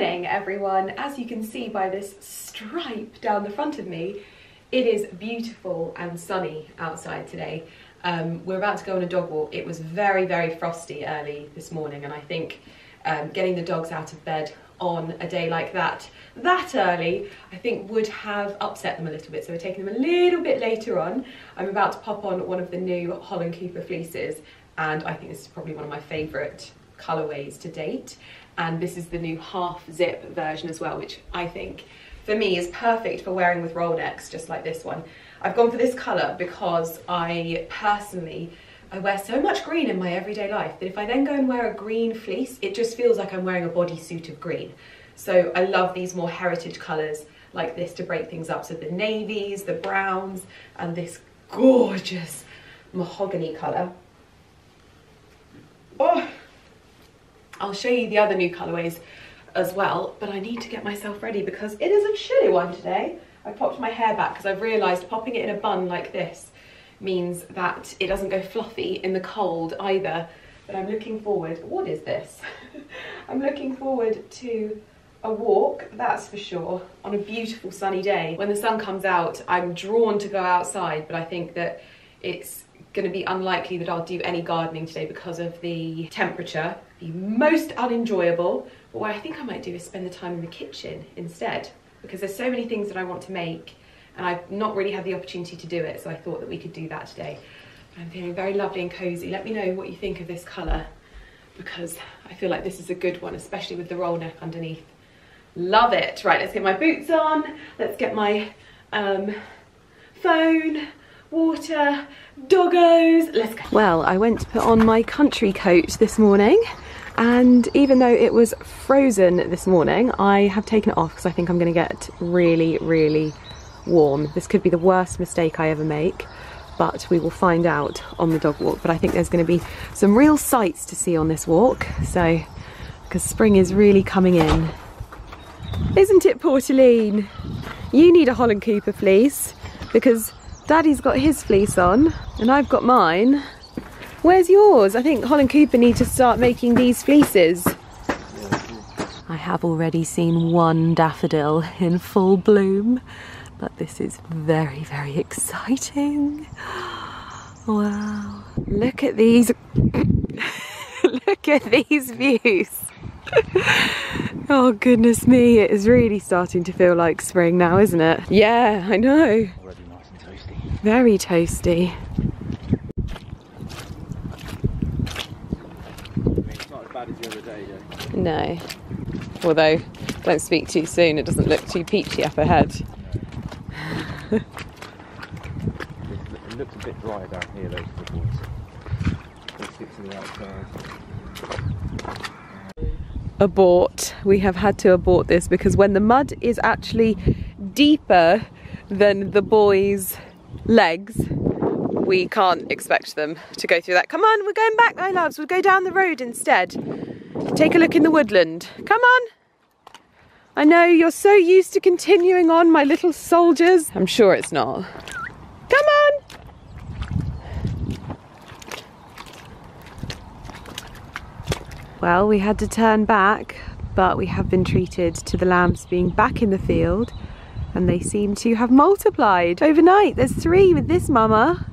morning, everyone. As you can see by this stripe down the front of me, it is beautiful and sunny outside today. We're about to go on a dog walk. It was very, very frosty early this morning, and I think getting the dogs out of bed on a day like that early, I think would have upset them a little bit. So we're taking them a little bit later on. I'm about to pop on one of the new Holland Cooper fleeces, and I think this is probably one of my favourite colourways to date. And this is the new half zip version as well, which I think for me is perfect for wearing with roll necks, just like this one. I've gone for this colour because I wear so much green in my everyday life that if I then go and wear a green fleece, it just feels like I'm wearing a bodysuit of green. So I love these more heritage colours like this to break things up. So the navies, the browns, and this gorgeous mahogany colour. Oh, I'll show you the other new colourways as well, but I need to get myself ready because it is a chilly one today. I popped my hair back because I've realised popping it in a bun like this means that it doesn't go fluffy in the cold either. But I'm looking forward, what is this? I'm looking forward to a walk, that's for sure, on a beautiful sunny day. When the sun comes out, I'm drawn to go outside, but I think that it's going to be unlikely that I'll do any gardening today because of the temperature. The most unenjoyable, but what I think I might do is spend the time in the kitchen instead, because there's so many things that I want to make and I've not really had the opportunity to do it, so I thought that we could do that today. I'm feeling very lovely and cozy. Let me know what you think of this colour, because I feel like this is a good one, especially with the roll neck underneath. Love it. Right, let's get my boots on, let's get my phone, water, doggos, let's go. Well, I went to put on my country coat this morning, and even though it was frozen this morning, I have taken it off because I think I'm going to get really, really warm. This could be the worst mistake I ever make, but we will find out on the dog walk. But I think there's going to be some real sights to see on this walk, so because spring is really coming in. Isn't it, Portaline? You need a Holland Cooper fleece because Daddy's got his fleece on and I've got mine. Where's yours? I think Holland Cooper need to start making these fleeces. I have already seen one daffodil in full bloom, but this is very, very exciting. Wow. Look at these. Look at these views. Oh goodness me, it is really starting to feel like spring now, isn't it? Yeah, I know. Already nice and toasty. Very toasty. It's not as bad as the other day, though. No. Although, don't speak too soon, it doesn't look too peachy up ahead. It looks a bit dry down here, those footballs. It sticks to the outside. Abort. We have had to abort this because when the mud is actually deeper than the boys' legs, we can't expect them to go through that. Come on, we're going back, my loves. We'll go down the road instead. Take a look in the woodland. Come on. I know you're so used to continuing on, my little soldiers. I'm sure it's not. Come on. Well, we had to turn back, but we have been treated to the lambs being back in the field, and they seem to have multiplied overnight. There's 3 with this mama,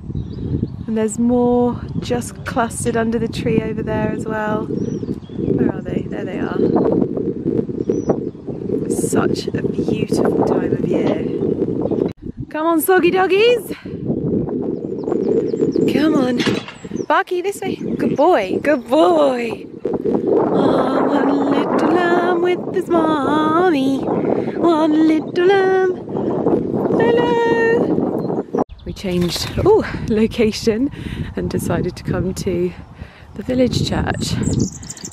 and there's more just clustered under the tree over there as well. Where are they? There they are. Such a beautiful time of year. Come on, soggy doggies. Come on. Barky, this way. Good boy, good boy. Oh, one little lamb with his mommy. One little lamb. Hello. We changed location and decided to come to the village church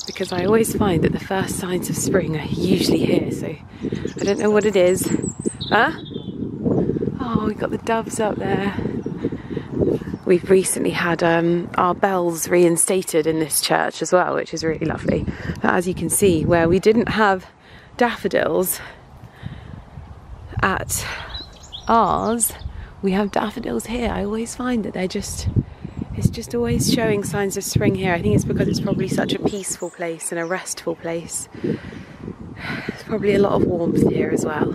because I always find that the first signs of spring are usually here, so I don't know what it is. Huh? Oh, we've got the doves up there. We've recently had our bells reinstated in this church as well, which is really lovely. But as you can see, where we didn't have daffodils at ours, we have daffodils here. I always find that it's just always showing signs of spring here. I think it's because it's probably such a peaceful place and a restful place. It's probably a lot of warmth here as well.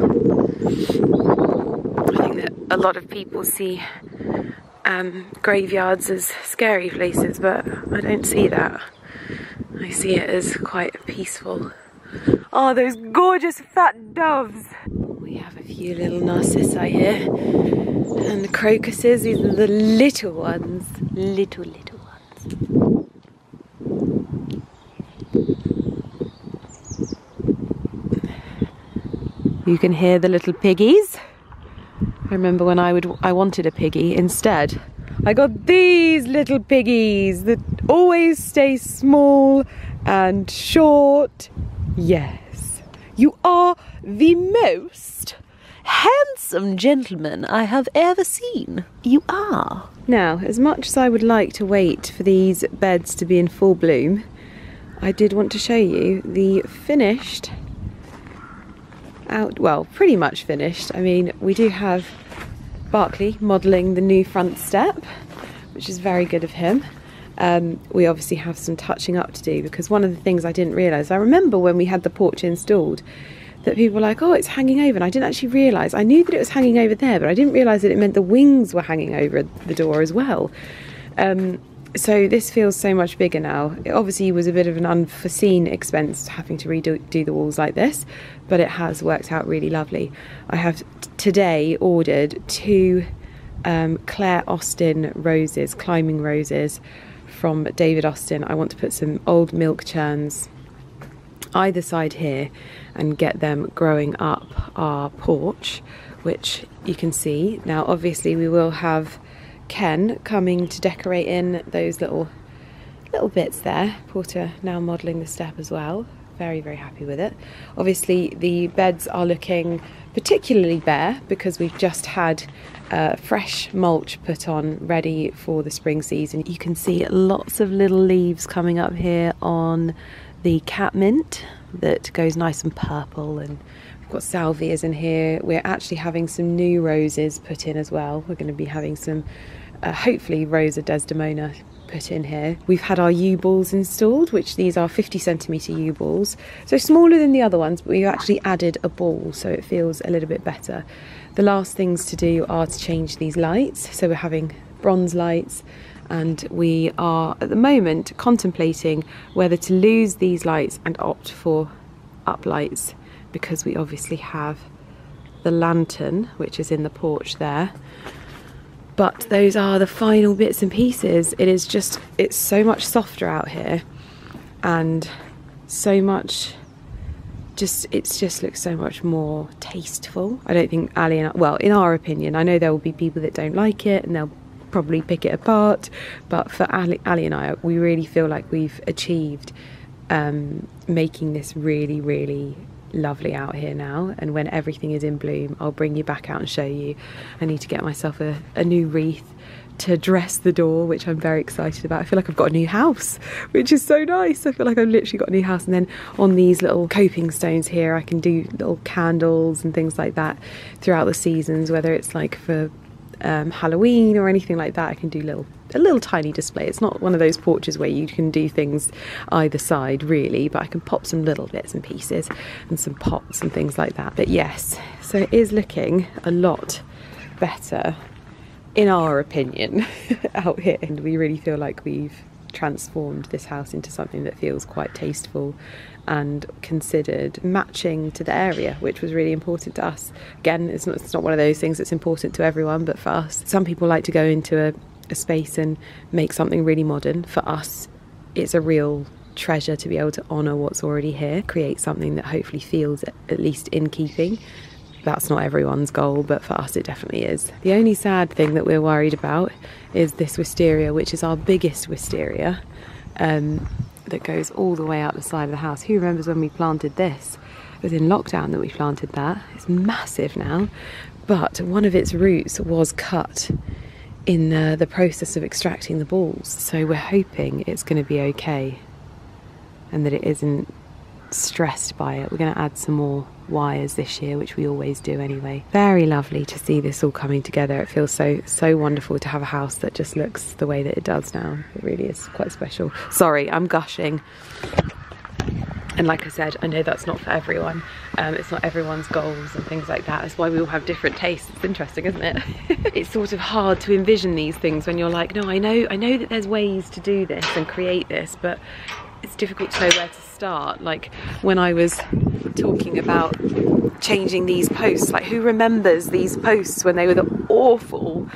I think that a lot of people see graveyards as scary places, but I don't see that. I see it as quite peaceful. Oh, those gorgeous fat doves! We have a few little narcissi here, and the crocuses. These are the little ones, little ones. You can hear the little piggies. I remember when I wanted a piggy. Instead, I got these little piggies that always stay small and short. Yes, you are the most handsome gentleman I have ever seen. You are. Now, as much as I would like to wait for these beds to be in full bloom, I did want to show you the finished well, pretty much finished. I mean, we do have Barclay modelling the new front step, which is very good of him. We obviously have some touching up to do, because one of the things I didn't realise, I remember when we had the porch installed, that people were like, oh, it's hanging over, and I didn't actually realise. I knew that it was hanging over there, but I didn't realise that it meant the wings were hanging over the door as well. So this feels so much bigger now. It obviously was a bit of an unforeseen expense having to redo the walls like this, but it has worked out really lovely. I have today ordered 2 Claire Austin roses, climbing roses from David Austin. I want to put some old milk churns either side here and get them growing up our porch, which you can see. Now obviously we will have Ken coming to decorate in those little bits there. Porter now modelling the step as well. Very, very happy with it. Obviously the beds are looking particularly bare because we've just had fresh mulch put on ready for the spring season. You can see lots of little leaves coming up here on the catmint that goes nice and purple, and we've got salvias in here. We're actually having some new roses put in as well. We're going to be having some hopefully Rosa Desdemona put in here. We've had our U-balls installed, which these are 50cm U-balls, so smaller than the other ones, but we've actually added a ball so it feels a little bit better. The last things to do are to change these lights, so we're having bronze lights, and we are at the moment contemplating whether to lose these lights and opt for up lights, because we obviously have the lantern which is in the porch there. But those are the final bits and pieces. It's so much softer out here, and so much it just looks so much more tasteful. I don't think Ali and I, well, in our opinion, I know there will be people that don't like it and they'll probably pick it apart, but for Ali and I, we really feel like we've achieved making this really, really lovely out here now. And when everything is in bloom, I'll bring you back out and show you. I need to get myself a new wreath to dress the door, which I'm very excited about. I feel like I've got a new house, which is so nice. I feel like I've literally got a new house. And then on these little coping stones here, I can do little candles and things like that throughout the seasons, whether it's like for Halloween or anything like that. I can do a little tiny display. It's not one of those porches where you can do things either side really, but I can pop some little bits and pieces and some pots and things like that. But yes, so it is looking a lot better in our opinion out here, and we really feel like we've transformed this house into something that feels quite tasteful and considered, matching to the area, which was really important to us. Again, it's not one of those things that's important to everyone, but for us, some people like to go into a space and make something really modern. For us, it's a real treasure to be able to honour what's already here, create something that hopefully feels at least in keeping. That's not everyone's goal, but for us it definitely is. The only sad thing that we're worried about is this wisteria, which is our biggest wisteria, that goes all the way out the side of the house. Who remembers when we planted this? It was in lockdown that we planted that. It's massive now, but one of its roots was cut in the process of extracting the balls. So we're hoping it's going to be okay and that it isn't stressed by it. We're going to add some more wires this year, which we always do anyway. Very lovely to see this all coming together. It feels so wonderful to have a house that just looks the way that it does now. It really is quite special. Sorry, I'm gushing. And like I said, I know that's not for everyone. It's not everyone's goals and things like that. That's why we all have different tastes. It's interesting, isn't it? It's sort of hard to envision these things when you're like, no, I know that there's ways to do this and create this, but it's difficult to know where to start. Like when I was talking about changing these posts, like who remembers these posts when they were the awful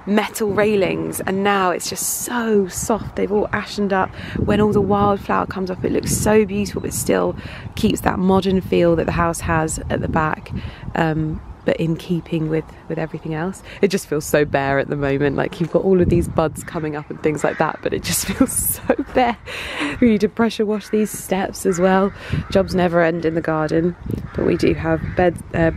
metal railings, and now it's just so soft, they've all ashened up. When all the wildflower comes up, it looks so beautiful, but still keeps that modern feel that the house has at the back, but in keeping with everything else. It just feels so bare at the moment, like you've got all of these buds coming up and things like that, but it just feels so bare. We need to pressure wash these steps as well. Jobs never end in the garden, but we do have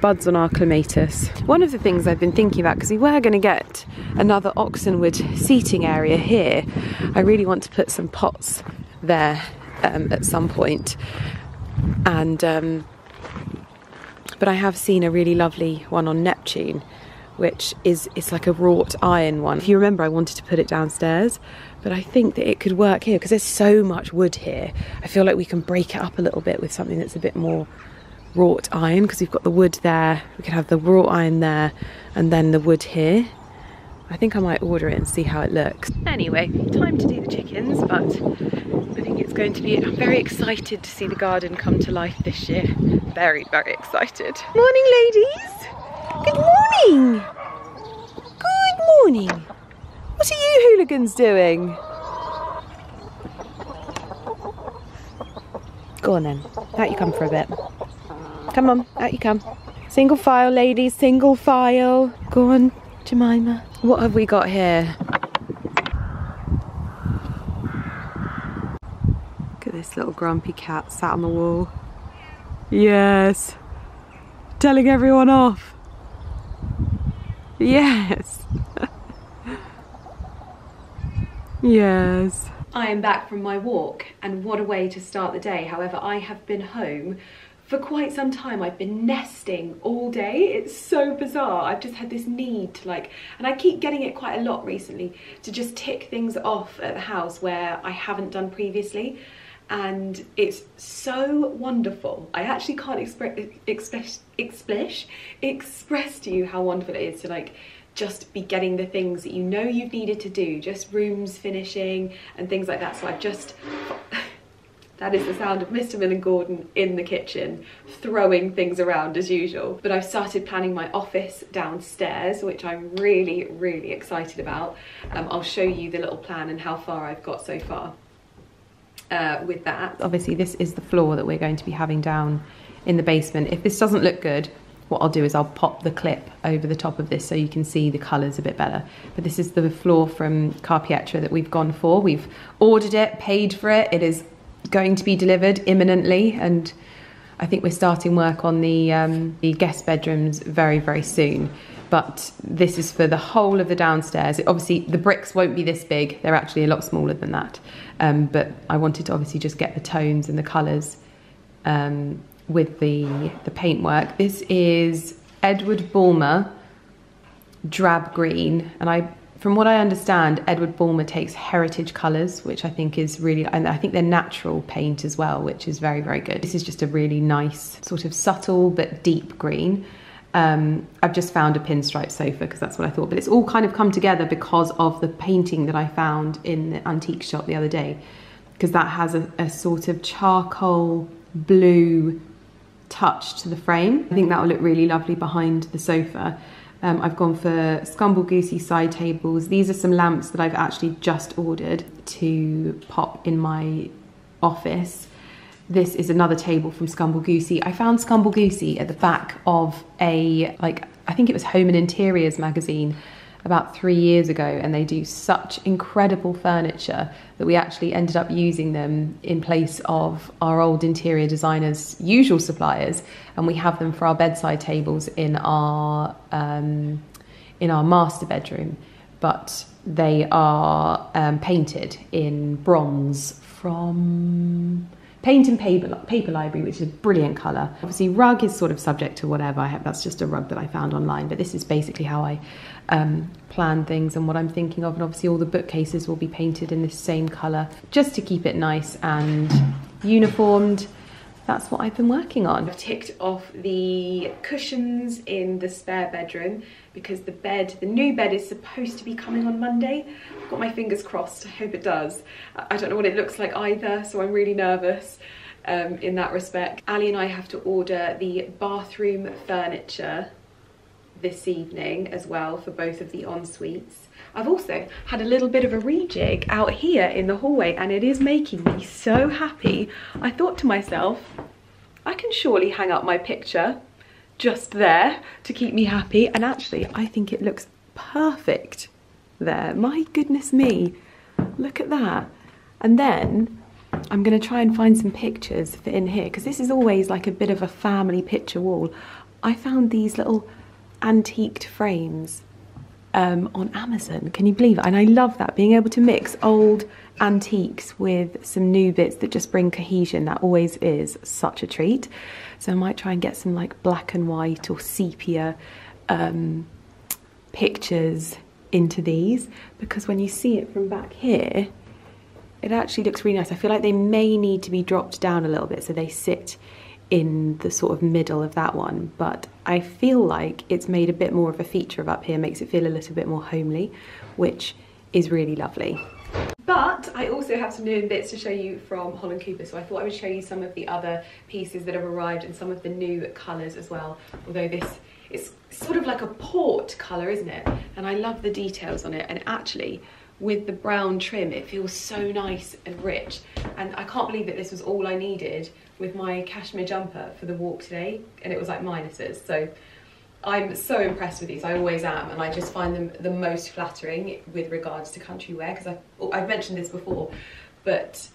buds on our clematis. One of the things I've been thinking about, because we were going to get another oxenwood seating area here, I really want to put some pots there at some point, and but I have seen a really lovely one on Neptune, which it's like a wrought iron one. If you remember, I wanted to put it downstairs, but I think that it could work here because there's so much wood here. I feel like we can break it up a little bit with something that's a bit more wrought iron, because we've got the wood there. We could have the wrought iron there and then the wood here. I think I might order it and see how it looks. Anyway, time to do the chickens, but I think it's going to be, I'm very excited to see the garden come to life this year. Very, very excited. Morning, ladies. Good morning. Good morning. What are you hooligans doing? Go on then, out you come for a bit. Come on, out you come. Single file, ladies, single file. Go on, Jemima. What have we got here? Look at this little grumpy cat sat on the wall. Yes. Telling everyone off. Yes. Yes. I am back from my walk, and what a way to start the day. However, I have been home for quite some time. I've been nesting all day. It's so bizarre. I've just had this need to and I keep getting it quite a lot recently, to just tick things off at the house where I haven't done previously. And it's so wonderful. I actually can't express to you how wonderful it is to just be getting the things that you know you've needed to do, just rooms finishing and things like that. So I've just that is the sound of Mr. Millen Gordon in the kitchen throwing things around as usual. But I've started planning my office downstairs, which I'm really, really excited about. I'll show you the little plan and how far I've got so far with that. Obviously this is the floor that we're going to be having down in the basement. If this doesn't look good, what I'll do is I'll pop the clip over the top of this so you can see the colours a bit better. But this is the floor from Carpietra that we've gone for. We've ordered it, paid for it. It is going to be delivered imminently, and I think we're starting work on the guest bedrooms very, very soon. But this is for the whole of the downstairs. Obviously the bricks won't be this big, they're actually a lot smaller than that. But I wanted to obviously just get the tones and the colours with the paintwork. This is Edward Bulmer drab green, and from what I understand, Edward Bulmer takes heritage colours, which I think is really, and I think they're natural paint as well, which is very, very good. This is just a really nice, sort of subtle but deep green. I've just found a pinstripe sofa because that's what I thought, but it's all kind of come together because of the painting that I found in the antique shop the other day, because that has a sort of charcoal blue touch to the frame. I think that will look really lovely behind the sofa. I've gone for Scumble Goosey side tables. These are some lamps that I've actually just ordered to pop in my office. This is another table from Scumble Goosey. I found Scumble Goosey at the back of I think it was Home and Interiors magazine about 3 years ago, and they do such incredible furniture that we actually ended up using them in place of our old interior designers' usual suppliers, and we have them for our bedside tables in our master bedroom. But they are painted in bronze from Paint and Paper Library, which is a brilliant colour. Obviously rug is sort of subject to whatever. That's just a rug that I found online, but this is basically how I plan things and what I'm thinking of. And obviously all the bookcases will be painted in this same colour, just to keep it nice and uniformed. that's what I've been working on. I've ticked off the cushions in the spare bedroom because the new bed is supposed to be coming on Monday. I've got my fingers crossed, I hope it does. I don't know what it looks like either, so I'm really nervous in that respect. Ali and I have to order the bathroom furniture this evening as well for both of the en-suites. I've also had a little bit of a rejig out here in the hallway and it is making me so happy. I thought to myself, I can surely hang up my picture just there to keep me happy, and actually I think it looks perfect there. My goodness me, look at that. And then I'm going to try and find some pictures for in here because this is always like a bit of a family picture wall. I found these little antiqued frames on Amazon, can you believe it? And I love that, being able to mix old antiques with some new bits that just bring cohesion. That always is such a treat. So I might try and get some like black and white or sepia pictures into these, because when you see it from back here it actually looks really nice. I feel like they may need to be dropped down a little bit so they sit in the sort of middle of that one, but I feel like it's made a bit more of a feature of up here, makes it feel a little bit more homely, which is really lovely. But I also have some new bits to show you from Holland Cooper, so I thought I would show you some of the other pieces that have arrived and some of the new colours as well, although this is sort of like a port colour, isn't it? And I love the details on it, and actually with the brown trim it feels so nice and rich, and I can't believe that this was all I needed with my cashmere jumper for the walk today, and it was like minuses. So I'm so impressed with these, I always am, and I just find them the most flattering with regards to country wear, because I've mentioned this before, but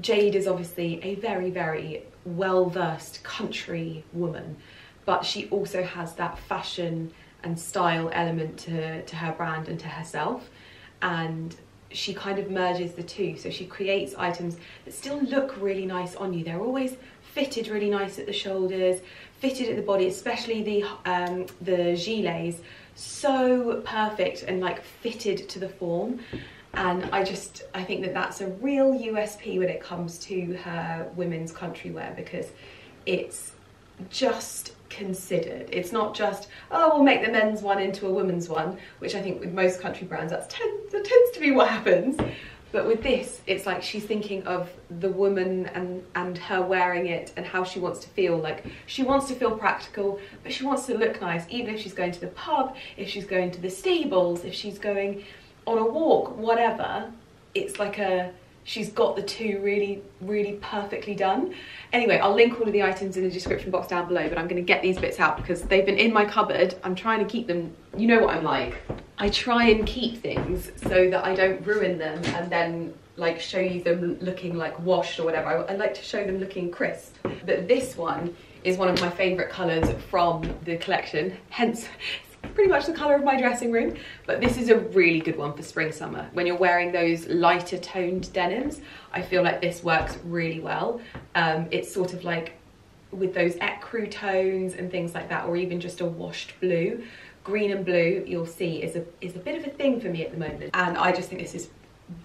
Jade is obviously a very, very well-versed country woman, but she also has that fashion and style element to her brand and to herself, and she kind of merges the two. So she creates items that still look really nice on you. They're always fitted really nice at the shoulders, fitted at the body, especially the gilets, so perfect and like fitted to the form. And I think that that's a real USP when it comes to her women's country wear, because it's just considered. It's not just, oh, we'll make the men's one into a women's one, which I think with most country brands that tends to be what happens. But with this, it's like she's thinking of the woman and her wearing it and how she wants to feel. Like, she wants to feel practical, but she wants to look nice, even if she's going to the pub, if she's going to the stables, if she's going on a walk, whatever. It's like she's got the two really, really perfectly done. Anyway, I'll link all of the items in the description box down below, but I'm going to get these bits out because they've been in my cupboard. I'm trying to keep them, you know what I'm like. I try and keep things so that I don't ruin them and then like show you them looking like washed or whatever. I like to show them looking crisp. But this one is one of my favourite colours from the collection, hence pretty much the colour of my dressing room. But this is a really good one for spring summer. When you're wearing those lighter toned denims, I feel like this works really well. It's sort of like with those ecru tones and things like that, or even just a washed blue. Green and blue, you'll see, is a bit of a thing for me at the moment, and I just think this is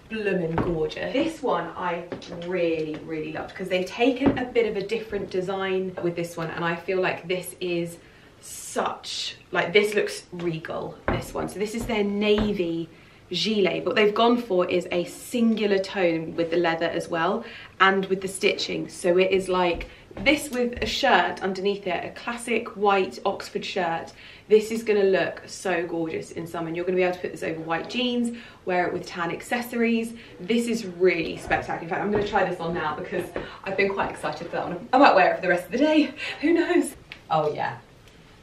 blooming gorgeous. This one I really, really loved because they've taken a bit of a different design with this one, and I feel like this is such, like, this looks regal, this one. So this is their navy gilet, but what they've gone for is a singular tone with the leather as well and with the stitching. So it is like this with a shirt underneath it, a classic white Oxford shirt. This is going to look so gorgeous in summer, and you're going to be able to put this over white jeans, wear it with tan accessories. This is really spectacular. In fact, I'm going to try this on now because I've been quite excited for that one. I might wear it for the rest of the day, who knows. Oh yeah,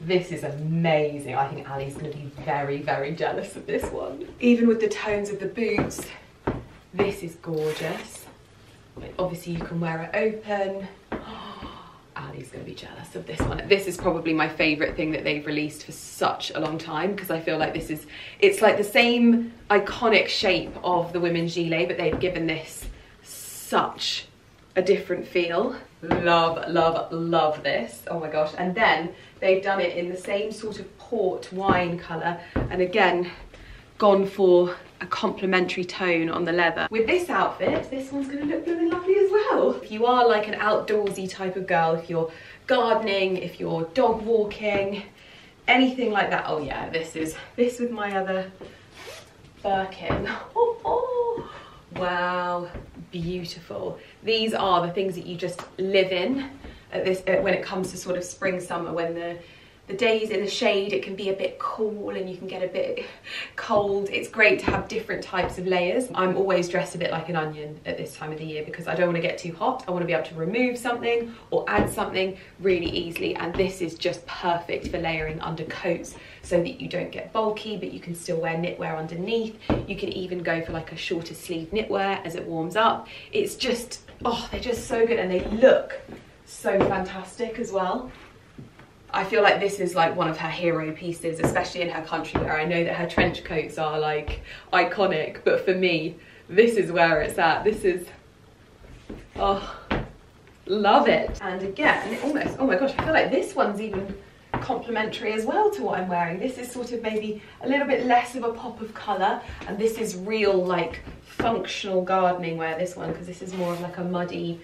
this is amazing. I think Ali's going to be very, very jealous of this one. Even with the tones of the boots, this is gorgeous. Obviously you can wear it open. Ali's going to be jealous of this one. This is probably my favourite thing that they've released for such a long time, because I feel like it's like the same iconic shape of the women's gilet, but they've given this such a different feel. Love, love, love this. Oh my gosh. And then they've done it in the same sort of port wine colour, and again gone for a complementary tone on the leather. With this outfit, this one's going to look blooming lovely as well. well. If you are like an outdoorsy type of girl, if you're gardening, if you're dog walking, anything like that. Oh yeah, this with my other Birkin. Oh, wow, beautiful. These are the things that you just live in at this when it comes to sort of spring, summer, when the days in the shade, it can be a bit cool and you can get a bit cold. It's great to have different types of layers. I'm always dressed a bit like an onion at this time of the year because I don't want to get too hot. I want to be able to remove something or add something really easily, and this is just perfect for layering under coats so that you don't get bulky, but you can still wear knitwear underneath. You can even go for like a shorter sleeve knitwear as it warms up. It's just, oh, they're just so good, and they look so fantastic as well. I feel like this is like one of her hero pieces, especially in her country wear. I know that her trench coats are like iconic, but for me, this is where it's at. This is, oh, love it. And again, almost, oh my gosh, I feel like this one's even complementary as well to what I'm wearing. This is sort of maybe a little bit less of a pop of colour, and this is real like functional gardening wear, this one, because this is more of like a muddy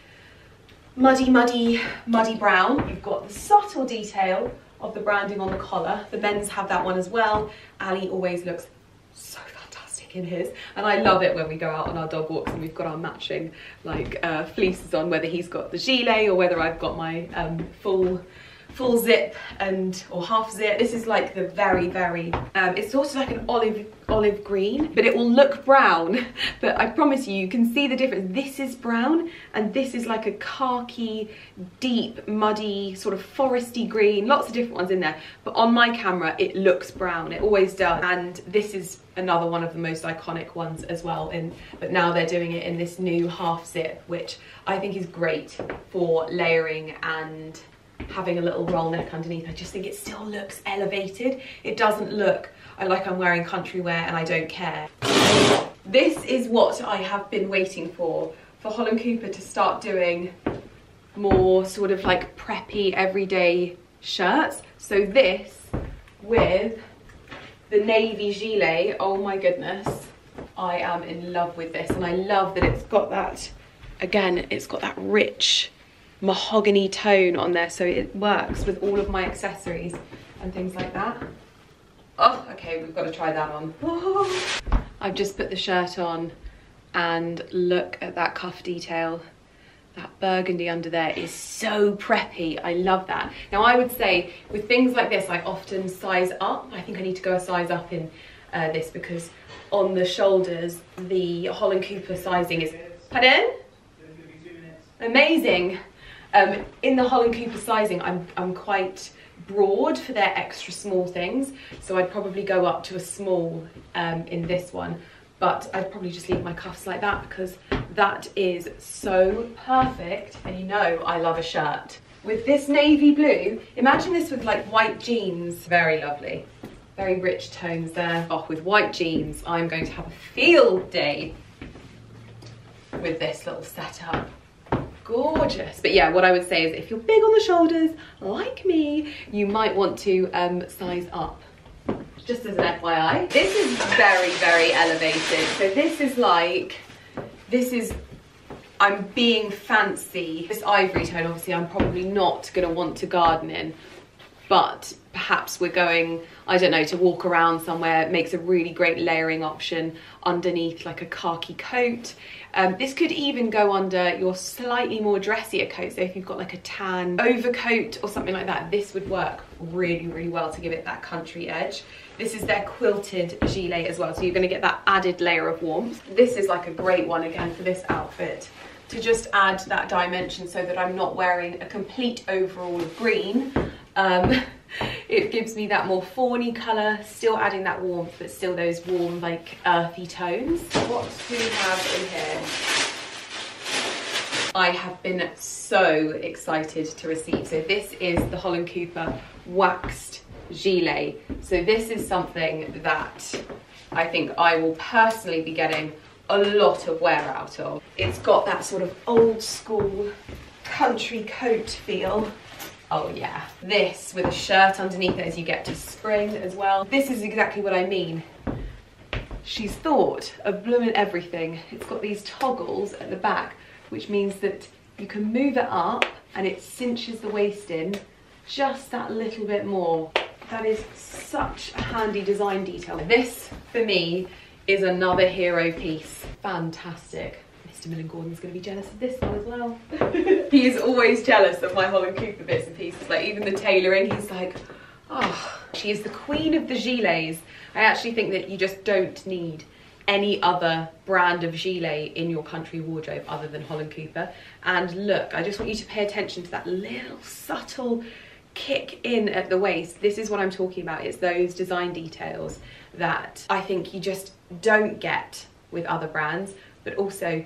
brown. You've got the subtle detail of the branding on the collar. The men's have that one as well. Ali always looks so fantastic in his, and I love it when we go out on our dog walks and we've got our matching like fleeces on, whether he's got the gilet or whether I've got my full zip or half zip. This is like the very it's sort of like an olive green, but it will look brown, but I promise you can see the difference. This is brown and this is like a khaki, deep, muddy, sort of foresty green. Lots of different ones in there, but on my camera it looks brown. It always does. And this is another one of the most iconic ones as well, but now they're doing it in this new half zip, which I think is great for layering and having a little roll neck underneath. I just think it still looks elevated. It doesn't look like I'm wearing country wear and I don't care. This is what I have been waiting for Holland Cooper to start doing more sort of like preppy everyday shirts. So this with the navy gilet, oh my goodness, I am in love with this, and I love that it's got that, again, it's got that rich mahogany tone on there, so it works with all of my accessories and things like that. Oh, okay, we've got to try that on. Oh. I've just put the shirt on and look at that cuff detail. That burgundy under there is so preppy. I love that. Now I would say with things like this, I often size up. I think I need to go a size up in this, because on the shoulders, the Holland Cooper sizing is, pardon? Amazing. In the Holland Cooper sizing, I'm quite broad for their extra small things, so I'd probably go up to a small in this one, but I'd probably just leave my cuffs like that because that is so perfect, and you know I love a shirt. With this navy blue, imagine this with like white jeans, very lovely, very rich tones there. Oh, with white jeans, I'm going to have a field day with this little setup. Gorgeous. But yeah, what I would say is if you're big on the shoulders like me, you might want to size up, just as an FYI. This is very elevated. So this is like, I'm being fancy. This ivory tone, obviously I'm probably not gonna want to garden in, but perhaps we're going, I don't know, to walk around somewhere. It makes a really great layering option underneath like a khaki coat. This could even go under your slightly more dressier coat. So if you've got like a tan overcoat or something like that, this would work really well to give it that country edge. This is their quilted gilet as well, so you're going to get that added layer of warmth. This is like a great one again for this outfit, to just add that dimension so that I'm not wearing a complete overall of green. It gives me that more fawny colour, still adding that warmth, but still those warm, like earthy tones. What do we have in here? I have been so excited to receive. So this is the Holland Cooper waxed gilet. So this is something that I think I will personally be getting a lot of wear out of. It's got that sort of old school country coat feel. Oh yeah, this with a shirt underneath it as you get to spring as well. This is exactly what I mean. She's thought of blooming everything. It's got these toggles at the back which means that you can move it up and it cinches the waist in just that little bit more. That is such a handy design detail. This, for me, is another hero piece. Fantastic. Mr. Millen Gordon's going to be jealous of this one as well. He is always jealous of my Holland Cooper bits and pieces. Like even the tailoring, he's like, oh, she is the queen of the gilets. I actually think that you just don't need any other brand of gilet in your country wardrobe other than Holland Cooper. And look, I just want you to pay attention to that little subtle kick in at the waist. This is what I'm talking about. It's those design details that I think you just don't get with other brands, but also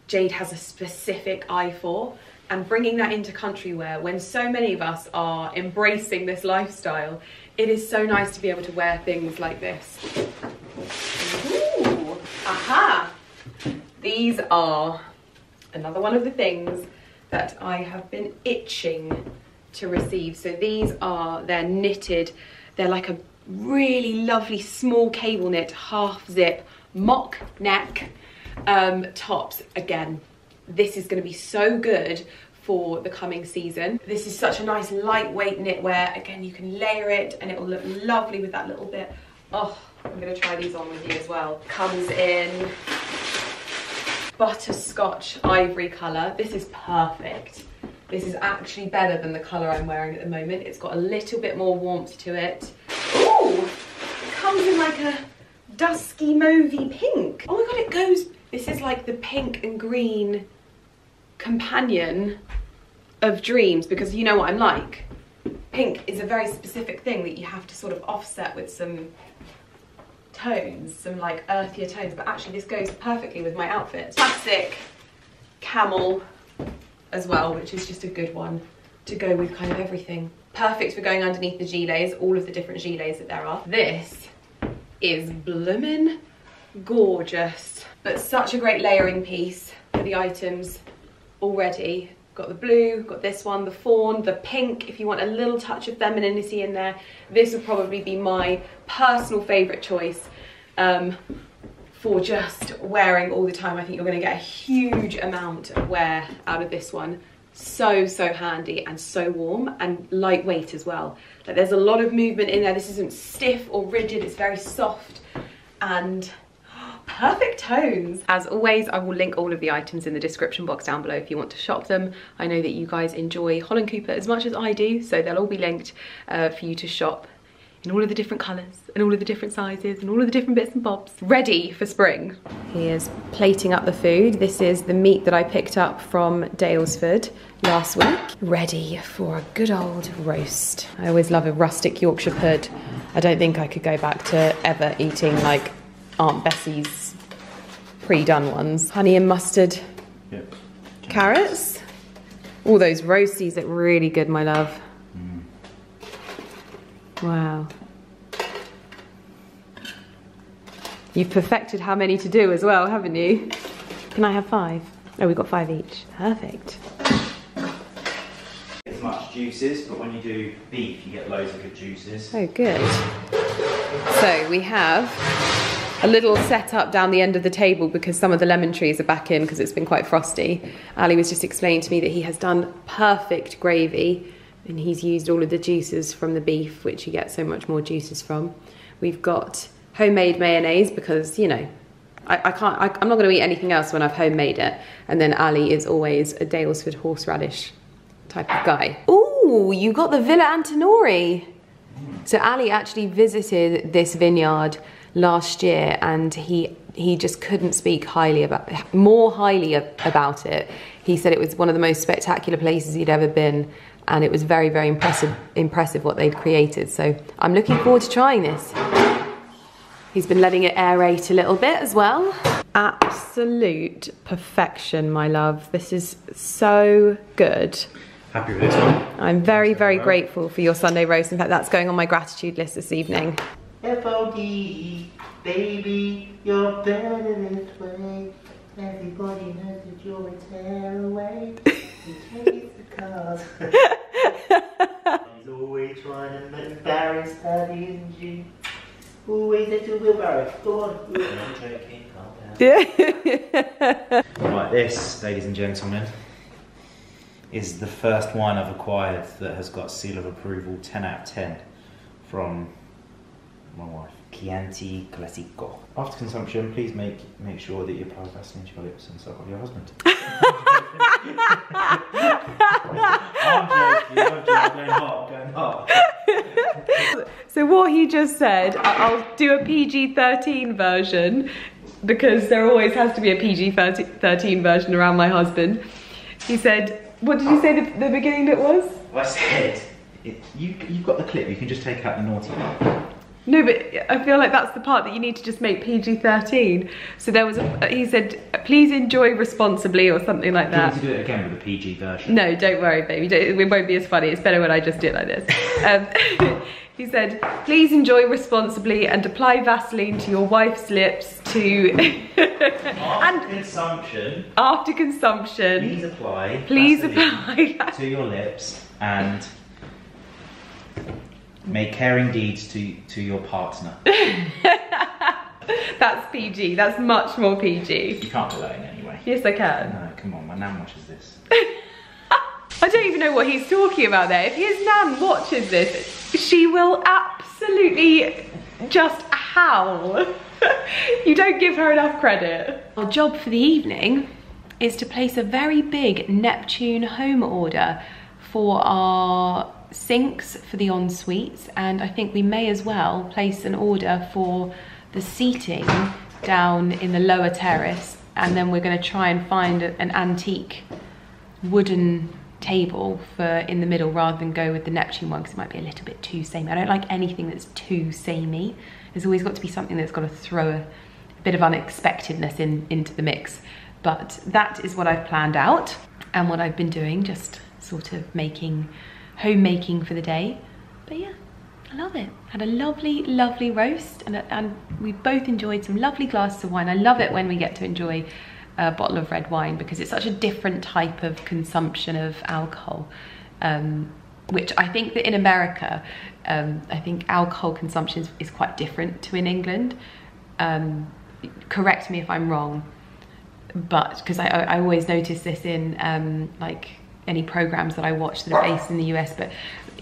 Jade has a specific eye for, and bringing that into country wear when so many of us are embracing this lifestyle, it is so nice to be able to wear things like this. Ooh, aha! These are another one of the things that I have been itching to receive. So these are, they're knitted, they're like a really lovely small cable knit, half zip, mock neck tops. Again, this is going to be so good for the coming season. This is such a nice lightweight knitwear. Again, you can layer it and it will look lovely with that little bit. Oh, I'm going to try these on with you as well. Comes in butterscotch ivory colour. This is perfect. This is actually better than the colour I'm wearing at the moment. It's got a little bit more warmth to it. Ooh, it comes in like a dusky mauvey pink. Oh my god, it goes, this is like the pink and green companion of dreams, because you know what I'm like. Pink is a very specific thing that you have to sort of offset with some tones, some like earthier tones, but actually this goes perfectly with my outfit. Classic camel as well, which is just a good one to go with kind of everything. Perfect for going underneath the gilets, all of the different gilets that there are. This is bloomin' gorgeous, but such a great layering piece for the items already. Got the blue, got this one, the fawn, the pink, if you want a little touch of femininity in there. This would probably be my personal favourite choice for just wearing all the time. I think you're going to get a huge amount of wear out of this one. So handy and so warm and lightweight as well. Like there's a lot of movement in there. This isn't stiff or rigid, it's very soft and perfect tones. As always, I will link all of the items in the description box down below if you want to shop them. I know that you guys enjoy Holland Cooper as much as I do, so they'll all be linked for you to shop in all of the different colours and all of the different sizes and all of the different bits and bobs. Ready for spring. Here's plating up the food. This is the meat that I picked up from Daylesford last week. Ready for a good old roast. I always love a rustic Yorkshire pud. I don't think I could go back to ever eating like Aunt Bessie's pre-done ones. Honey and mustard. Yep. Carrots. All those roasties look really good, my love. Wow. You've perfected how many to do as well, haven't you? Can I have 5? Oh, we've got 5 each. Perfect. As much juices, but when you do beef, you get loads of good juices. Oh, good. So we have a little setup down the end of the table because some of the lemon trees are back in because it's been quite frosty. Ali was just explaining to me that he has done perfect gravy and he's used all of the juices from the beef, which you get so much more juices from. We've got homemade mayonnaise because, you know, I'm not going to eat anything else when I've homemade it. And then Ali is always a Daylesford horseradish type of guy. Ooh, you got the Villa Antinori. So Ali actually visited this vineyard last year and he just couldn't speak more highly about it. He said it was one of the most spectacular places he'd ever been, and it was very impressive what they'd created. So I'm looking forward to trying this. He's been letting it aerate a little bit as well. Absolute perfection, my love. This is so good. Happy with this one? I'm very grateful for your Sunday roast. In fact, that's going on my gratitude list this evening. F-O-D-E, baby, you're better this way. Everybody knows that you're a tearaway. You chase the cars. He's always trying to embarrass her, isn't she? Ooh, he's into a wheelbarrow. Go on. I'm joking, calm down. Yeah. Right, this, ladies and gentlemen, is the first wine I've acquired that has got seal of approval 10 out of 10 from my wife. Chianti Classico. After consumption, please make sure that you apply Vaseline to your lips and suck on your husband. I'm going hot. So what he just said, I'll do a PG-13 version because there always has to be a PG-13 version around my husband. He said, what did you say the beginning bit was? I said, you've got the clip, you can just take out the naughty part. No, but I feel like that's the part that you need to just make PG-13. So there was he said, please enjoy responsibly or something like that. Do you want to do it again with the PG version? No, don't worry, baby. It won't be as funny. It's better when I just do it like this. He said, please enjoy responsibly and apply Vaseline to your wife's lips to... After consumption. Please apply to your lips and make caring deeds to your partner. That's PG. That's much more PG. You can't do that in any way. Yes, I can. No, come on. My nan watches this. I don't even know what he's talking about there. If his nan watches this, she will absolutely just howl. You don't give her enough credit. Our job for the evening is to place a very big Neptune home order for our sinks for the en-suites, and I think we may as well place an order for the seating down in the lower terrace, and then we're going to try and find an antique wooden table for in the middle rather than go with the Neptune one because it might be a little bit too samey. I don't like anything that's too samey. There's always got to be something that's got to throw a bit of unexpectedness into the mix. But that is what I've planned out and what I've been doing, just sort of homemaking for the day. But yeah, I love it. Had a lovely, lovely roast, and we both enjoyed some lovely glasses of wine. I love it when we get to enjoy a bottle of red wine because it's such a different type of consumption of alcohol, which I think that in America, I think alcohol consumption is quite different to in England. Correct me if I'm wrong, but because I always notice this in like any programs that I watch that are based in the US, but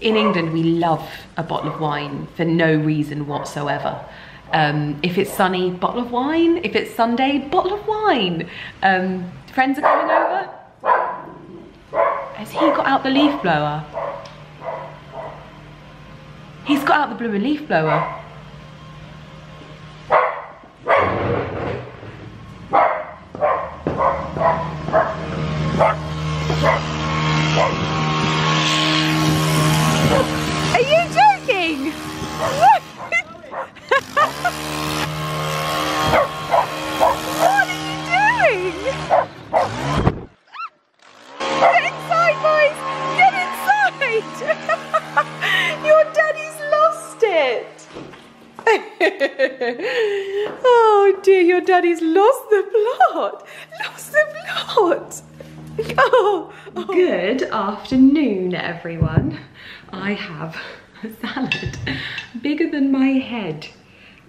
in England we love a bottle of wine for no reason whatsoever. If it's sunny, bottle of wine. If it's Sunday, bottle of wine. Friends are coming over. Has he got out the leaf blower? He's got out the blue leaf blower. Are you joking? What? What are you doing? Get inside, boys! Get inside! Your daddy's lost it! Oh dear, your daddy's lost the plot! Lost the plot! Oh. Good afternoon, everyone. I have a salad bigger than my head.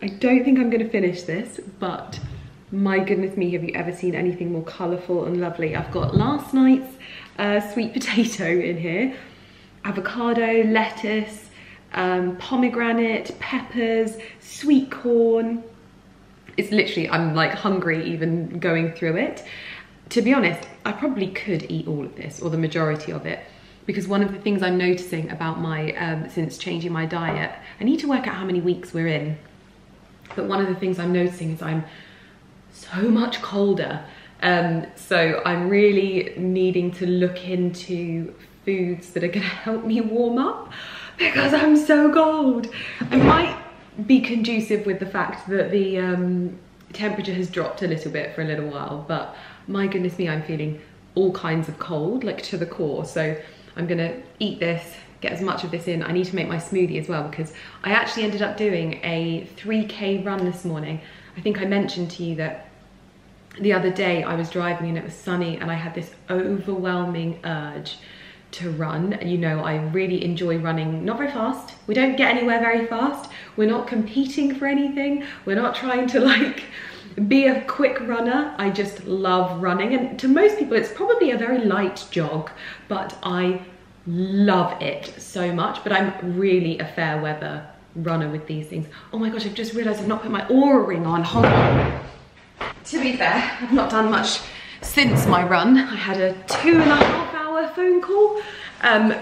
I don't think I'm going to finish this, but my goodness me, have you ever seen anything more colourful and lovely? I've got last night's sweet potato in here, avocado, lettuce, pomegranate, peppers, sweet corn. It's literally, I'm like hungry even going through it. To be honest, I probably could eat all of this, or the majority of it, because one of the things I'm noticing about my, since changing my diet, I need to work out how many weeks we're in, but one of the things I'm noticing is I'm so much colder. So I'm really needing to look into foods that are gonna help me warm up because I'm so cold. It might be conducive with the fact that the temperature has dropped a little bit for a little while, but my goodness me, I'm feeling all kinds of cold, like to the core. So I'm gonna eat this, get as much of this in. I need to make my smoothie as well because I actually ended up doing a 3K run this morning. I think I mentioned to you that the other day I was driving and it was sunny and I had this overwhelming urge to run. You know, I really enjoy running, not very fast. We don't get anywhere very fast. We're not competing for anything. We're not trying to like be a quick runner. I just love running, and to most people it's probably a very light jog, but I love it so much. But I'm really a fair weather runner with these things. Oh my gosh, I've just realized I've not put my Oura ring on. Hold on. To be fair, I've not done much since my run. I had a 2.5-hour phone call,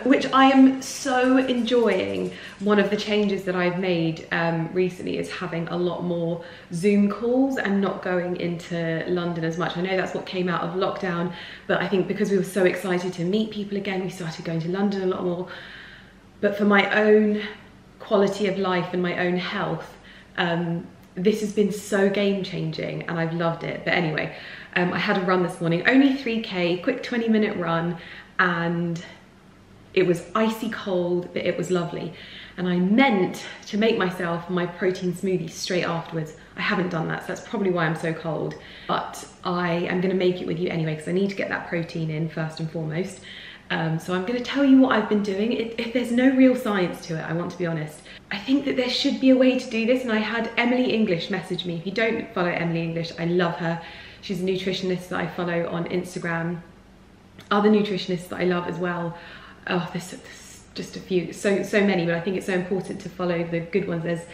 which I am so enjoying. One of the changes that I've made recently is having a lot more Zoom calls and not going into London as much. I know that's what came out of lockdown, but I think because we were so excited to meet people again, we started going to London a lot more. But for my own quality of life and my own health, this has been so game-changing and I've loved it. But anyway, I had a run this morning, only 3K, quick 20-minute run, and it was icy cold, but it was lovely. And I meant to make myself my protein smoothie straight afterwards. I haven't done that, so that's probably why I'm so cold. But I am gonna make it with you anyway, because I need to get that protein in first and foremost. So I'm gonna tell you what I've been doing. If there's no real science to it, I want to be honest. I think that there should be a way to do this, and I had Emily English message me. If you don't follow Emily English, I love her. She's a nutritionist that I follow on Instagram. Other nutritionists that I love as well. Oh, there's just a few, so many, but I think it's so important to follow the good ones. There's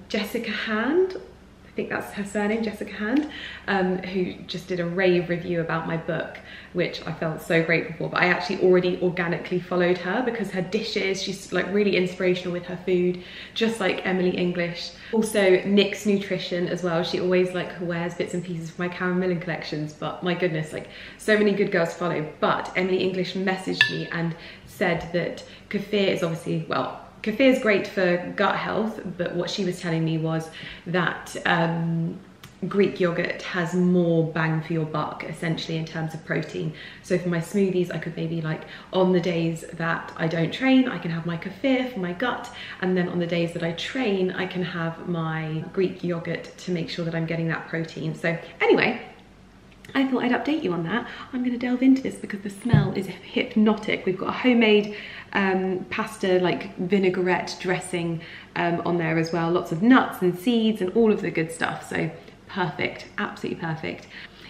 Jessica Hand, I think that's her surname, Jessica Hand, who just did a rave review about my book, which I felt so grateful for. But I actually already organically followed her because her dishes, she's like really inspirational with her food, just like Emily English. Also Nick's Nutrition as well. She always like wears bits and pieces from my Karen Millen collections, but my goodness, like so many good girls to follow. But Emily English messaged me and said that kefir is obviously, well, kefir is great for gut health, but what she was telling me was that Greek yogurt has more bang for your buck, essentially, in terms of protein. So for my smoothies, I could maybe, like, on the days that I don't train, I can have my kefir for my gut, and then on the days that I train, I can have my Greek yogurt to make sure that I'm getting that protein. So anyway, I thought I'd update you on that. I'm going to delve into this because the smell is hypnotic. We've got a homemade pasta, like vinaigrette dressing on there as well. Lots of nuts and seeds and all of the good stuff. So perfect, absolutely perfect.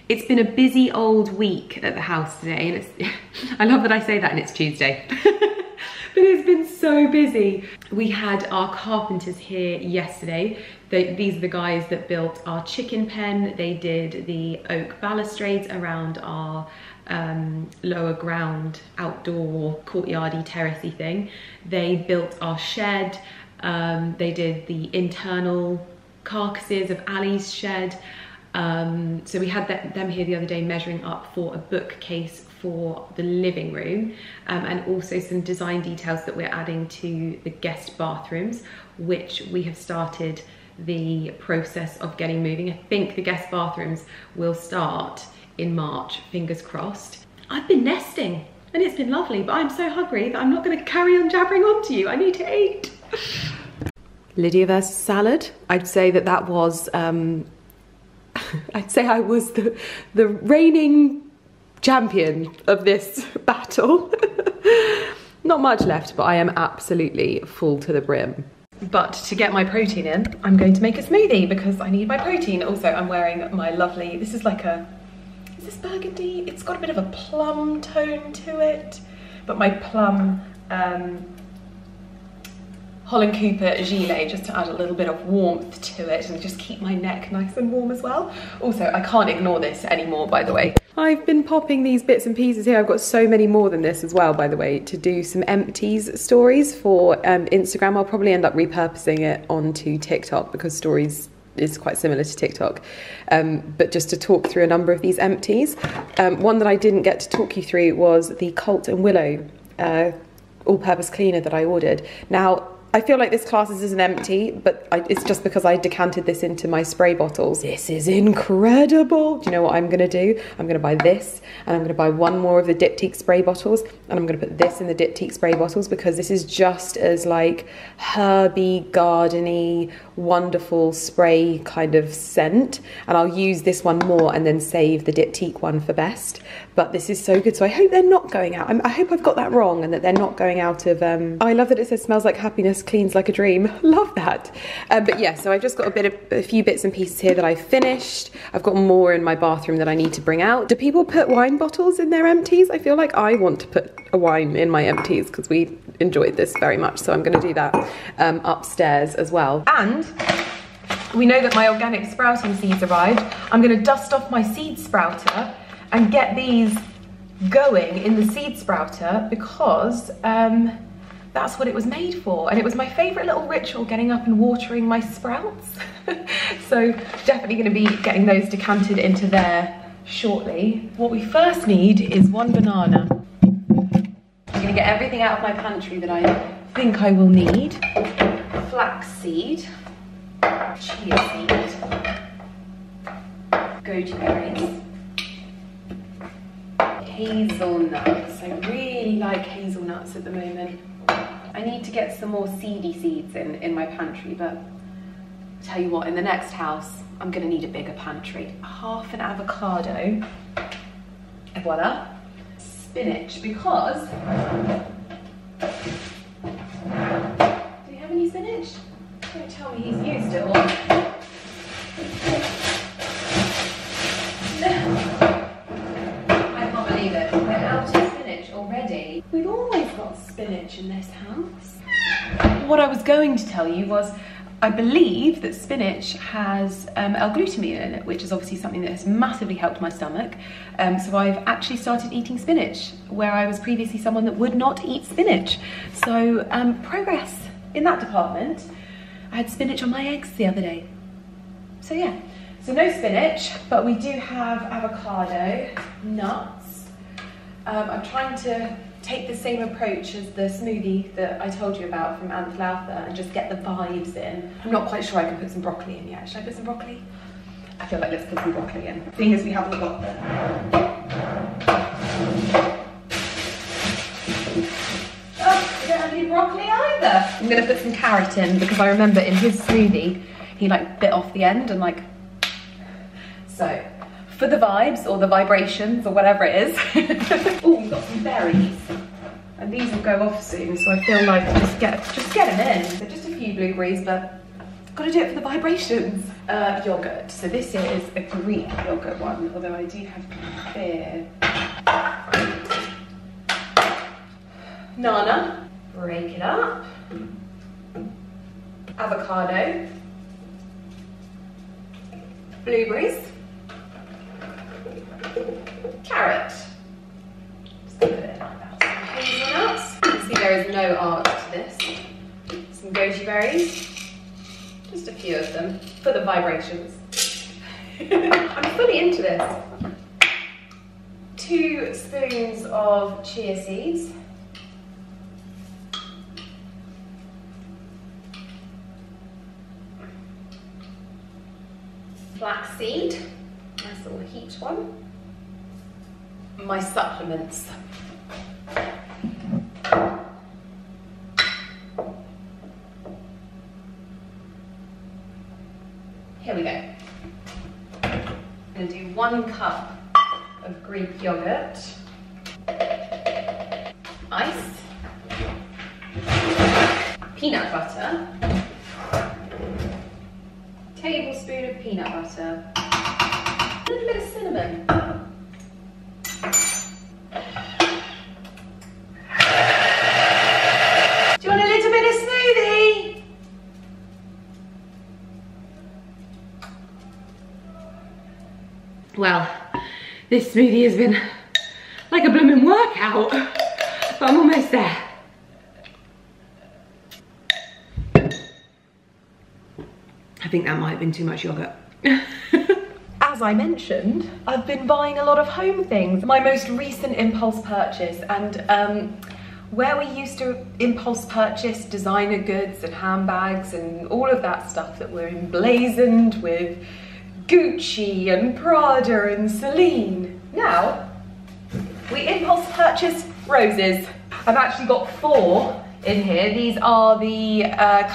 It's been a busy old week at the house today, and it's I love that I say that and it's Tuesday. But it's been so busy. We had our carpenters here yesterday. These are the guys that built our chicken pen. They did the oak balustrades around our lower ground outdoor courtyardy terracey thing. They built our shed. They did the internal carcasses of Ali's shed. So we had them here the other day measuring up for a bookcase for the living room, and also some design details that we're adding to the guest bathrooms, which we have started the process of getting moving. I think the guest bathrooms will start in March, fingers crossed. I've been nesting and it's been lovely, but I'm so hungry that I'm not going to carry on jabbering on to you. I need to eat. Lydia versus salad. I'd say that was I'd say I was the reigning champion of this battle. Not much left, but I am absolutely full to the brim. But to get my protein in, I'm going to make a smoothie because I need my protein. Also, I'm wearing my lovely, this is like a, is this burgundy? It's got a bit of a plum tone to it, but my plum Holland Cooper gilet, just to add a little bit of warmth to it and just keep my neck nice and warm as well. Also, I can't ignore this anymore, by the way. I've been popping these bits and pieces here. I've got so many more than this as well, by the way, to do some empties stories for Instagram. I'll probably end up repurposing it onto TikTok because stories is quite similar to TikTok. But just to talk through a number of these empties. One that I didn't get to talk you through was the Colt & Willow all-purpose cleaner that I ordered. Now, I feel like this classes as an empty, but it's just because I decanted this into my spray bottles. This is incredible. Do you know what I'm gonna do? I'm gonna buy this, and I'm gonna buy one more of the Diptyque spray bottles, and I'm gonna put this in the Diptyque spray bottles because this is just as like herby, gardeny, wonderful spray kind of scent, and I'll use this one more and then save the Diptyque one for best. But this is so good, so I hope they're not going out. I hope I've got that wrong and that they're not going out of oh, I love that it says smells like happiness, cleans like a dream. Love that. But yeah, so I've just got a few bits and pieces here that I've finished. I've got more in my bathroom that I need to bring out. Do people put wine bottles in their empties? I feel like I want to put a wine in my empties because we enjoyed this very much, so I'm going to do that upstairs as well. And we know that my organic sprouting seeds arrived. I'm going to dust off my seed sprouter and get these going in the seed sprouter because that's what it was made for, and it was my favourite little ritual, getting up and watering my sprouts. So definitely going to be getting those decanted into there shortly. What we first need is 1 banana. I'm going to get everything out of my pantry that I think I will need. Flax seed, chia seed, goji berries, hazelnuts. I really like hazelnuts at the moment. I need to get some more seedy seeds in my pantry, but tell you what, in the next house, I'm gonna need a bigger pantry. Half an avocado, voila. Spinach, because, do you have any spinach? Don't tell me he's used it all. I can't believe it, we're out of spinach already. We've always got spinach in this house. What I was going to tell you was, I believe that spinach has L-glutamine in it, which is obviously something that has massively helped my stomach. So I've actually started eating spinach, where I was previously someone that would not eat spinach. So progress in that department. I had spinach on my eggs the other day. So yeah, so no spinach, but we do have avocado, nuts. I'm trying to take the same approach as the smoothie that I told you about from Anth Lauther and just get the vibes in. I'm not quite sure I can put some broccoli in yet. Should I put some broccoli? I feel like let's put some broccoli in, seeing as we haven't got them. Oh, we don't have any broccoli either. I'm gonna put some carrot in because I remember in his smoothie, he like bit off the end and like, so. For the vibes, or the vibrations, or whatever it is. Oh, we've got some berries. And these will go off soon, so I feel like just get them in. So just a few blueberries, but I've got to do it for the vibrations. Yogurt. So this is a Greek yogurt one, although I do have beer. Nana. Break it up. Avocado. Blueberries. Carrot. Just a bit like that. Some hazelnuts. You can see there is no art to this. Some goji berries. Just a few of them for the vibrations. I'm fully into this. 2 spoons of chia seeds. Flax seed. Nice little heat one. My supplements. Here we go. I'm going to do 1 cup of Greek yogurt, ice, peanut butter, tablespoon of peanut butter, a little bit of cinnamon. Do you want a little bit of smoothie? Well, this smoothie has been like a blooming workout, but I'm almost there. I think that might have been too much yogurt. As I mentioned, I've been buying a lot of home things. My most recent impulse purchase, and where we used to impulse purchase designer goods and handbags and all of that stuff that were emblazoned with Gucci and Prada and Celine. Now, we impulse purchase roses. I've actually got 4 in here. These are the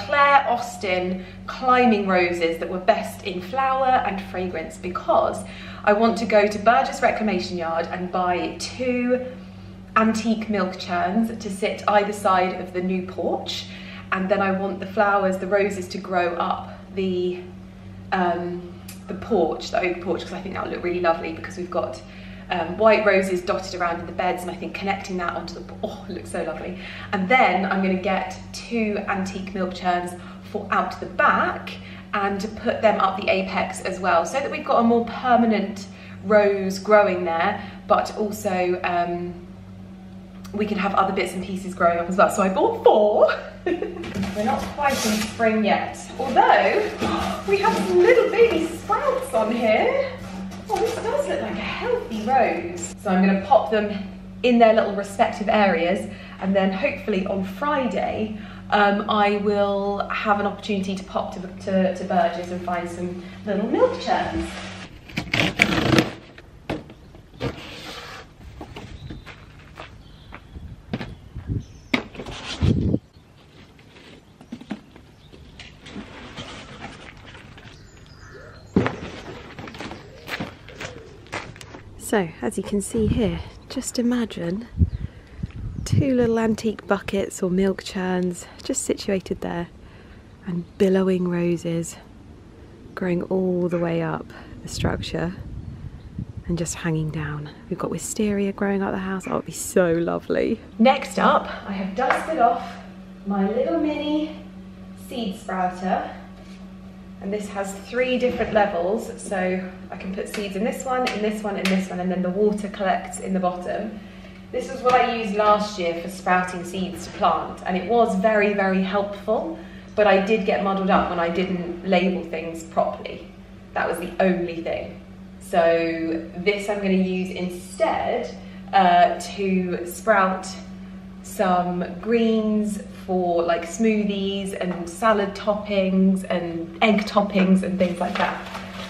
Claire Austin climbing roses that were best in flower and fragrance, because I want to go to Burgess Reclamation Yard and buy 2 antique milk churns to sit either side of the new porch, and then I want the flowers, the roses, to grow up the porch, the oak porch, because I think that will look really lovely, because we've got white roses dotted around in the beds, and I think connecting that onto the, oh, it looks so lovely. And then I'm going to get 2 antique milk churns for out the back and to put them up the apex as well, so that we've got a more permanent rose growing there, but also we can have other bits and pieces growing up as well. So I bought 4. We're not quite in spring yet, although we have some little baby sprouts on here. Oh, this does look like a healthy rose. So I'm going to pop them in their little respective areas, and then hopefully on Friday I will have an opportunity to pop to Burgess and find some little milk churns. So, as you can see here, just imagine 2 little antique buckets or milk churns just situated there, and billowing roses growing all the way up the structure and just hanging down. We've got wisteria growing up the house. Oh, it'd be so lovely. Next up, I have dusted off my little mini seed sprouter. And this has 3 different levels, so I can put seeds in this one, in this one, in this one, and then the water collects in the bottom. This was what I used last year for sprouting seeds to plant, and it was very, very helpful, but I did get muddled up when I didn't label things properly. That was the only thing. So this I'm going to use instead to sprout some greens for like smoothies and salad toppings and egg toppings and things like that.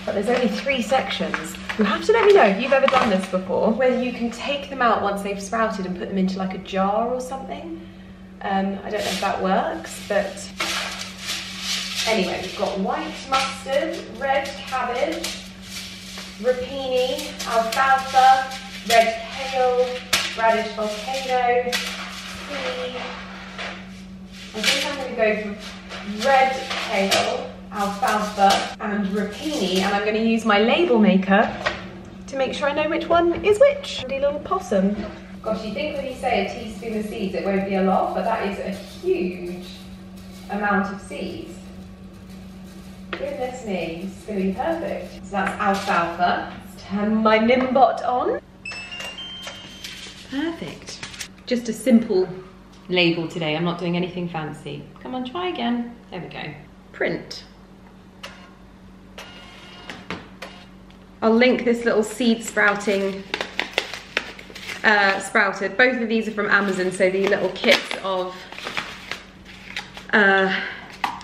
But there's only 3 sections. You have to let me know if you've ever done this before, whether you can take them out once they've sprouted and put them into like a jar or something. I don't know if that works, but anyway, we've got white mustard, red cabbage, rapini, alfalfa, red kale, radish volcano, pea. I think I'm going to go for red kale, alfalfa and rapini, and I'm going to use my label maker to make sure I know which one is which. Handy little possum. Gosh, you think when you say a teaspoon of seeds it won't be a lot, but that is a huge amount of seeds. Goodness me, this is going to be perfect. So that's alfalfa. Let's turn my Nimbot on. Perfect. Just a simple label today. I'm not doing anything fancy. Come on, try again. There we go. Print. I'll link this little seed sprouting sprouter. Both of these are from Amazon, so the little kits of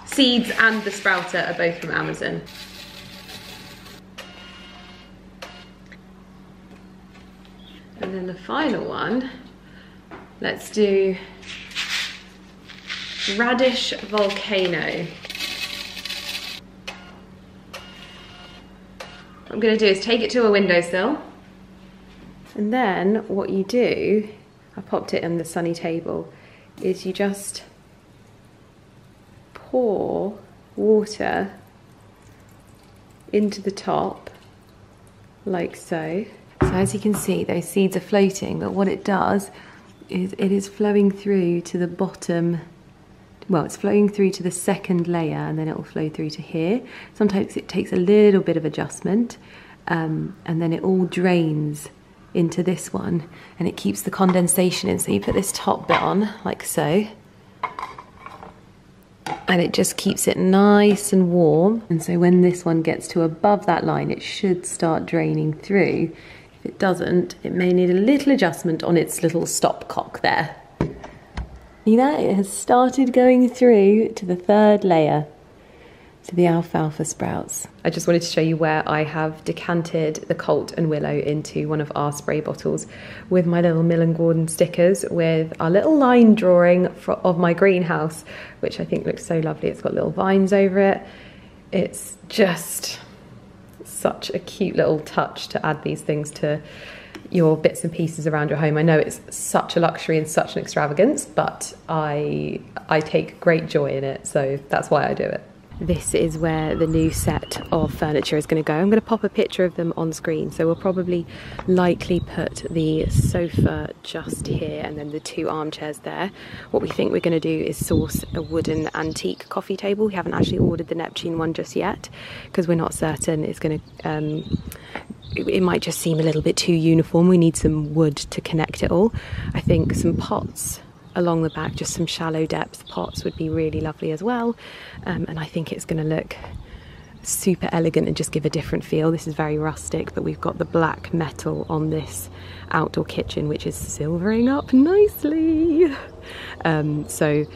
seeds and the sprouter are both from Amazon. And then the final one, let's do radish volcano. What I'm going to do is take it to a windowsill, and then what you do, I popped it on the sunny table, is you just pour water into the top like so. So as you can see, those seeds are floating, but what it does is it is flowing through to the bottom. Well, it's flowing through to the second layer, and then it will flow through to here. Sometimes it takes a little bit of adjustment, and then it all drains into this one, and it keeps the condensation in. So you put this top bit on like so, and it just keeps it nice and warm. And so when this one gets to above that line, it should start draining through. If it doesn't, it may need a little adjustment on its little stopcock there. See that? It has started going through to the third layer. to the alfalfa sprouts. I just wanted to show you where I have decanted the Colt and Willow into one of our spray bottles with my little Millen stickers with our little line drawing of my greenhouse, which I think looks so lovely. It's got little vines over it. It's just such a cute little touch to add these things to your bits and pieces around your home. I know it's such a luxury and such an extravagance, but I take great joy in it, so that's why I do it. This is where the new set of furniture is going to go. I'm going to pop a picture of them on screen. So we'll probably likely put the sofa just here and then the 2 armchairs there. What we think we're going to do is source a wooden antique coffee table. We haven't actually ordered the Neptune one just yet because we're not certain it's going to... it might just seem a little bit too uniform. We need some wood to connect it all. I think some pots along the back, just some shallow depth pots would be really lovely as well. And I think it's going to look super elegant and just give a different feel. This is very rustic, but we've got the black metal on this outdoor kitchen, which is silvering up nicely. So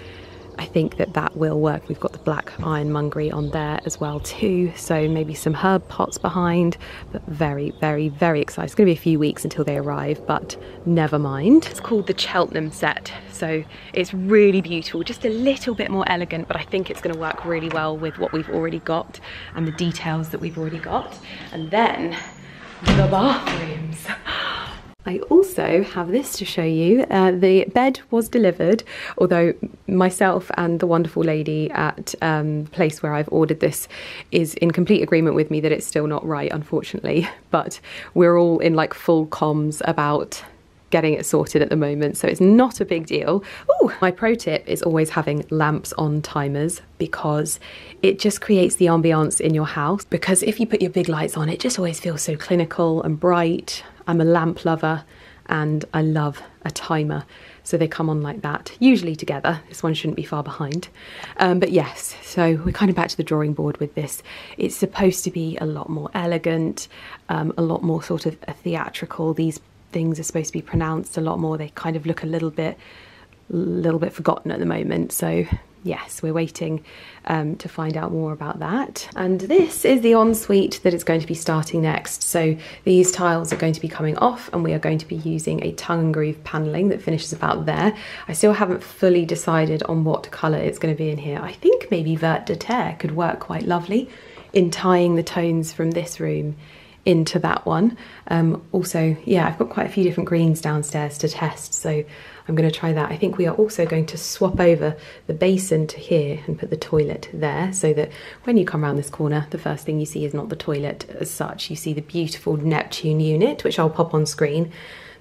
I think that will work. We've got the black ironmongery on there as well too, so maybe some herb pots behind, but very, very, very excited. It's going to be a few weeks until they arrive, but never mind. It's called the Cheltenham set, so it's really beautiful, just a little bit more elegant, but I think it's going to work really well with what we've already got and the details that we've already got. And then the bathrooms. I also have this to show you. The bed was delivered, although myself and the wonderful lady at the place where I've ordered this is in complete agreement with me that it's still not right, unfortunately. But we're all in like full comms about getting it sorted at the moment, so it's not a big deal. Ooh, my pro tip is always having lamps on timers because it just creates the ambiance in your house. Because if you put your big lights on, it just always feels so clinical and bright. I'm a lamp lover and I love a timer, so they come on like that, usually together. This one shouldn't be far behind. But yes, so we're kind of back to the drawing board with this. It's supposed to be a lot more elegant, a lot more sort of a theatrical. These things are supposed to be pronounced a lot more. They kind of look a little bit forgotten at the moment. So yes, we're waiting to find out more about that. And this is the ensuite that is going to be starting next. So these tiles are going to be coming off and we are going to be using a tongue and groove paneling that finishes about there. I still haven't fully decided on what colour it's going to be in here. I think maybe vert de terre could work quite lovely in tying the tones from this room into that one. Also, yeah, I've got quite a few different greens downstairs to test, so I'm going to try that. I think we are also going to swap over the basin to here and put the toilet there, so that when you come around this corner, the first thing you see is not the toilet as such. You see the beautiful Neptune unit, which I'll pop on screen.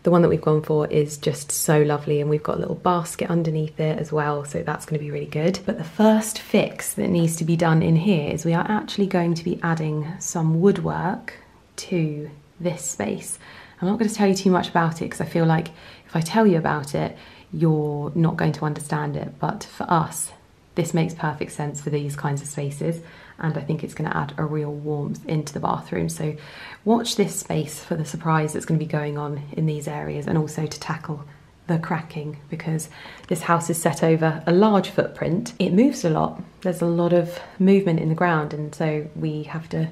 The one that we've gone for is just so lovely, and we've got a little basket underneath it as well, so that's going to be really good. But the first fix that needs to be done in here is we are actually going to be adding some woodwork to this space. I'm not going to tell you too much about it because I feel like if I tell you about it, you're not going to understand it. But for us, this makes perfect sense for these kinds of spaces, and I think it's going to add a real warmth into the bathroom. So watch this space for the surprise that's going to be going on in these areas, and also to tackle the cracking, because this house is set over a large footprint. It moves a lot. There's a lot of movement in the ground, and so we have to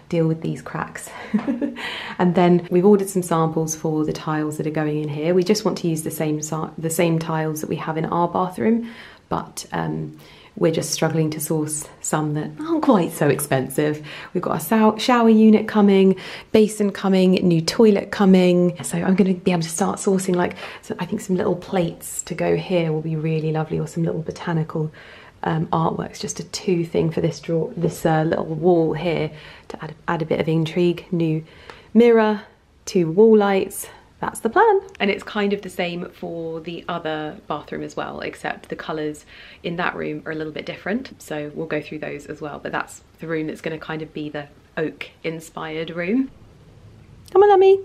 deal with these cracks. And then we've ordered some samples for the tiles that are going in here. We just want to use the same tiles that we have in our bathroom, but we're just struggling to source some that aren't quite so expensive. We've got a shower unit coming, basin coming, new toilet coming. So I'm going to be able to start sourcing, like, so I think some little plates to go here will be really lovely, or some little botanical artworks, just a thing for this little wall here to add a bit of intrigue. New mirror, 2 wall lights. That's the plan. And it's kind of the same for the other bathroom as well, except the colours in that room are a little bit different, so we'll go through those as well. But that's the room that's going to kind of be the oak inspired room. Come on, Lummy.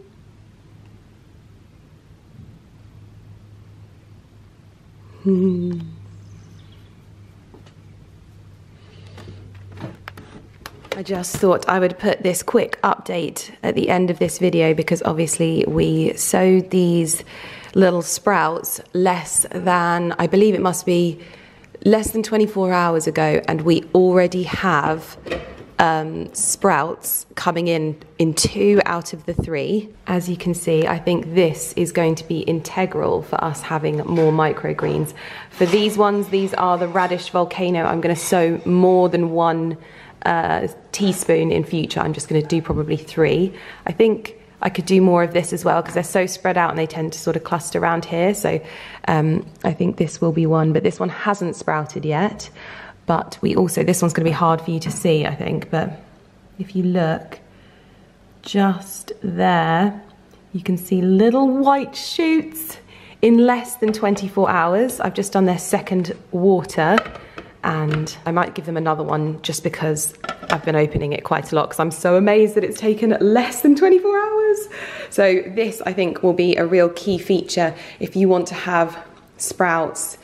I just thought I would put this quick update at the end of this video, because obviously we sowed these little sprouts less than, I believe it must be less than 24 hours ago, and we already have sprouts coming in 2 out of the 3. As you can see, I think this is going to be integral for us having more microgreens. For these ones, these are the radish volcano. I'm going to sow more than 1 teaspoon in future. I'm just going to do probably 3. I think I could do more of this as well because they're so spread out and they tend to sort of cluster around here. So I think this will be one, but this one hasn't sprouted yet. But we also, this one's going to be hard for you to see, I think, but if you look just there, you can see little white shoots in less than 24 hours. I've just done their second water, and I might give them another one just because I've been opening it quite a lot because I'm so amazed that it's taken less than 24 hours. So this, I think, will be a real key feature if you want to have sprouts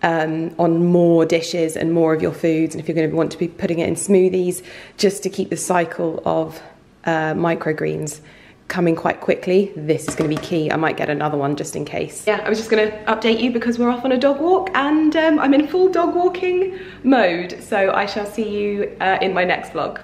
on more dishes and more of your foods, and if you're going to want to be putting it in smoothies, just to keep the cycle of microgreens coming quite quickly, this is going to be key. I might get another one just in case. Yeah, I was just going to update you because we're off on a dog walk, and I'm in full dog walking mode, so I shall see you in my next vlog.